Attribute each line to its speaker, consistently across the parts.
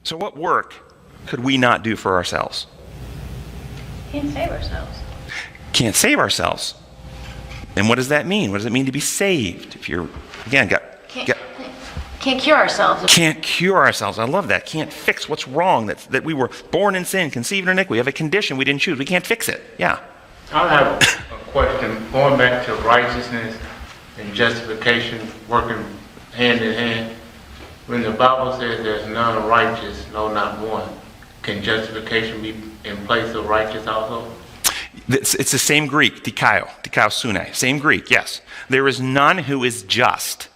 Speaker 1: So what work could we not do for ourselves?
Speaker 2: Can't save ourselves.
Speaker 1: Can't save ourselves. And what does that mean? What does it mean to be saved? If you're, again,
Speaker 2: Can't cure ourselves.
Speaker 1: Can't cure ourselves. I love that. Can't fix what's wrong. That we were born in sin, conceived in iniquity. We have a condition we didn't choose. We can't fix it. Yeah.
Speaker 3: I have a question. Going back to righteousness and justification working hand in hand. When the Bible says there's none righteous, no, not one, can justification be in place of righteous also?
Speaker 1: It's the same Greek, dikaio sune. Same Greek, yes. There is none who is just.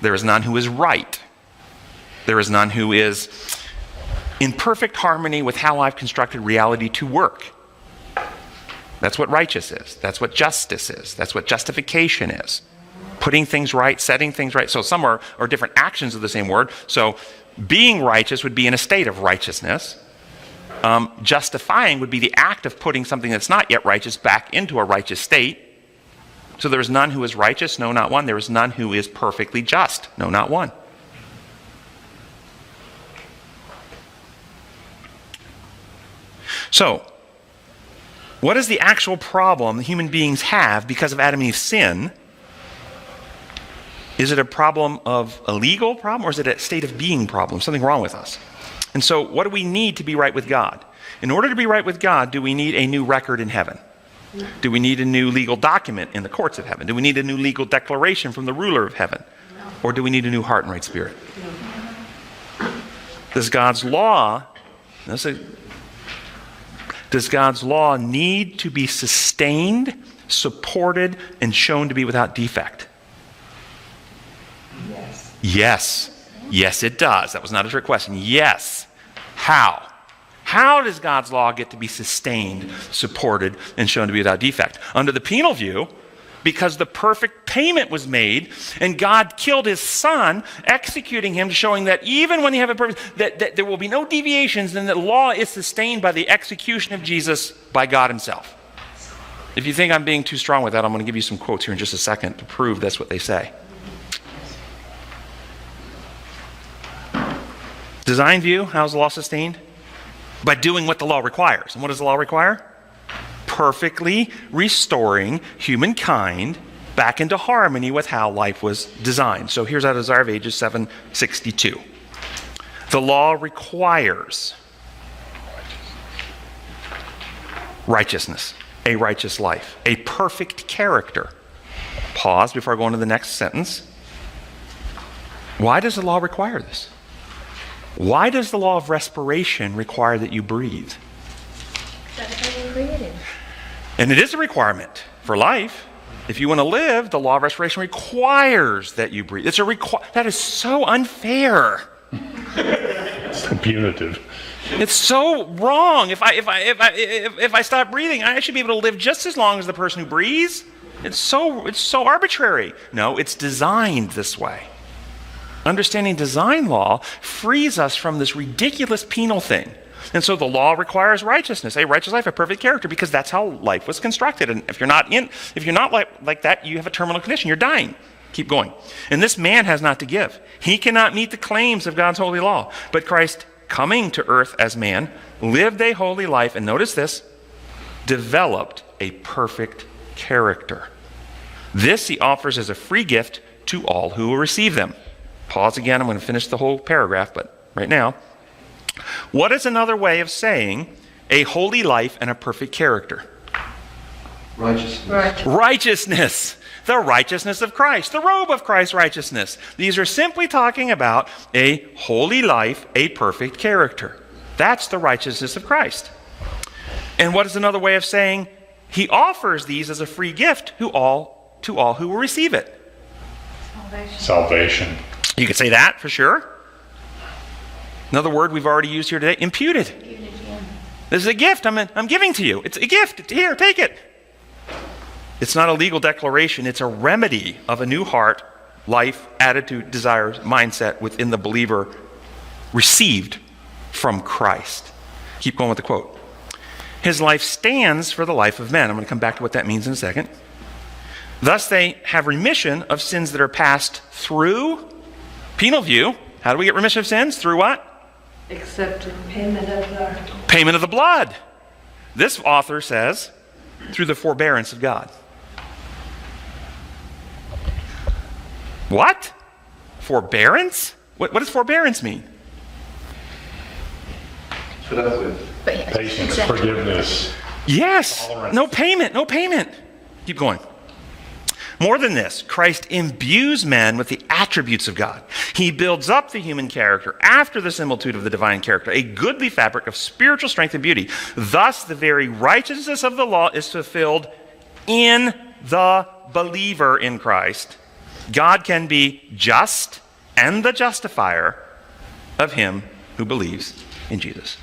Speaker 1: There is none who is right. There is none who is in perfect harmony with how I've constructed reality to work. That's what righteous is. That's what justice is. That's what justification is. Putting things right, setting things right. So some are different actions of the same word. So being righteous would be in a state of righteousness. Justifying would be the act of putting something that's not yet righteous back into a righteous state. So there is none who is righteous, no, not one. There is none who is perfectly just, no, not one. So, what is the actual problem that human beings have because of Adam and Eve's sin? Is it a problem of a legal problem, or is it a state of being problem, something wrong with us? And so what do we need to be right with God? In order to be right with God, do we need a new record in heaven? Do we need a new legal document in the courts of heaven? Do we need a new legal declaration from the ruler of heaven? Or do we need a new heart and right spirit? Does God's law need to be sustained, supported, and shown to be without defect? Yes. Yes, it does. That was not a trick question. Yes. How? How does God's law get to be sustained, supported, and shown to be without defect? Under the penal view, because the perfect payment was made, and God killed his son, executing him, showing that even when you have a perfect, that there will be no deviations, and that law is sustained by the execution of Jesus by God himself. If you think I'm being too strong with that, I'm going to give you some quotes here in just a second to prove that's what they say. Design view, how's the law sustained? By doing what the law requires. And what does the law require? Perfectly restoring humankind back into harmony with how life was designed. So here's our Desire of Ages 762. The law requires righteousness, a righteous life, a perfect character. Pause before I go on to the next sentence. Why does the law require this? Why does the law of respiration require that you breathe?
Speaker 2: That's how we created.
Speaker 1: And it is a requirement for life. If you want to live, the law of respiration requires that you breathe. That is so unfair.
Speaker 4: So punitive.
Speaker 1: It's so wrong. If I stop breathing, I should be able to live just as long as the person who breathes. It's so arbitrary. No, it's designed this way. Understanding design law frees us from this ridiculous penal thing. And so the law requires righteousness, a righteous life, a perfect character, because that's how life was constructed. And if you're not like that, you have a terminal condition. You're dying. Keep going. And this man has not to give. He cannot meet the claims of God's holy law. But Christ, coming to earth as man, lived a holy life, and notice this, developed a perfect character. This he offers as a free gift to all who will receive them. Pause again. I'm going to finish the whole paragraph, but right now. What is another way of saying a holy life and a perfect character?
Speaker 5: Righteousness.
Speaker 1: Righteousness. The righteousness of Christ. The robe of Christ's righteousness. These are simply talking about a holy life, a perfect character. That's the righteousness of Christ. And what is another way of saying he offers these as a free gift to all who will receive it?
Speaker 4: Salvation.
Speaker 1: You could say that for sure. Another word we've already used here today, imputed. This is a gift I'm giving to you. It's a gift. Here, take it. It's not a legal declaration. It's a remedy of a new heart, life, attitude, desires, mindset within the believer received from Christ. Keep going with the quote. His life stands for the life of men. I'm going to come back to what that means in a second. Thus they have remission of sins that are passed through penal view. How do we get remission of sins? Through what?
Speaker 5: Except in payment of the...
Speaker 1: Payment of the blood. This author says, through the forbearance of God. What? Forbearance? What does forbearance mean?
Speaker 6: Put up with.
Speaker 2: But yes,
Speaker 4: Patience,
Speaker 2: exactly.
Speaker 4: forgiveness.
Speaker 1: Yes.
Speaker 4: Tolerance.
Speaker 1: No payment. Keep going. More than this, Christ imbues men with the attributes of God. He builds up the human character after the similitude of the divine character, a goodly fabric of spiritual strength and beauty. Thus, the very righteousness of the law is fulfilled in the believer in Christ. God can be just and the justifier of him who believes in Jesus.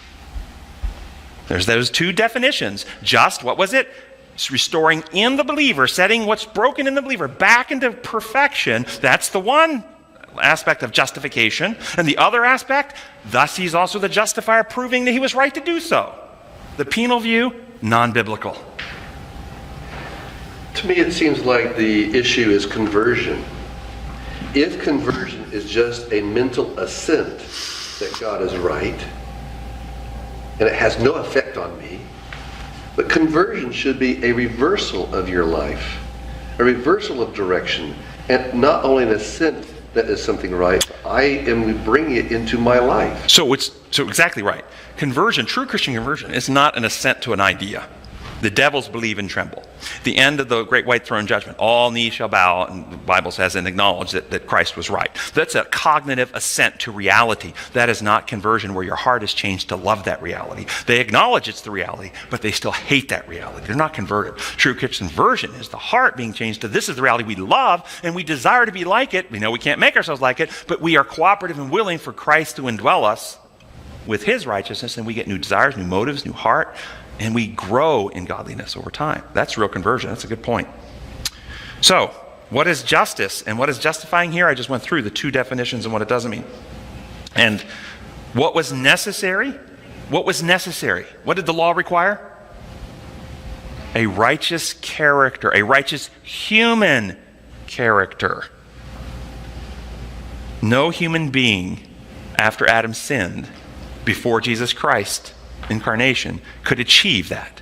Speaker 1: There's those two definitions. Just, what was it? It's restoring in the believer, setting what's broken in the believer back into perfection. That's the one aspect of justification. And the other aspect, thus he's also the justifier, proving that he was right to do so. The penal view, non-biblical.
Speaker 6: To me, it seems like the issue is conversion. If conversion is just a mental assent that God is right, and it has no effect on me, but conversion should be a reversal of your life, a reversal of direction, and not only an assent that is something right, but I am bringing it into my life.
Speaker 1: So exactly right. Conversion, true Christian conversion, is not an assent to an idea. The devils believe and tremble. The end of the great white throne judgment, all knees shall bow, and the Bible says, and acknowledge that Christ was right. That's a cognitive assent to reality. That is not conversion where your heart is changed to love that reality. They acknowledge it's the reality, but they still hate that reality. They're not converted. True Christian conversion is the heart being changed to this is the reality we love, and we desire to be like it. We know we can't make ourselves like it, but we are cooperative and willing for Christ to indwell us with his righteousness, and we get new desires, new motives, new heart, and we grow in godliness over time. That's real conversion. That's a good point. So, what is justice and what is justifying here? I just went through the two definitions and what it doesn't mean. And what was necessary? What was necessary? What did the law require? A righteous character, a righteous human character. No human being after Adam sinned, before Jesus Christ incarnation, could achieve that.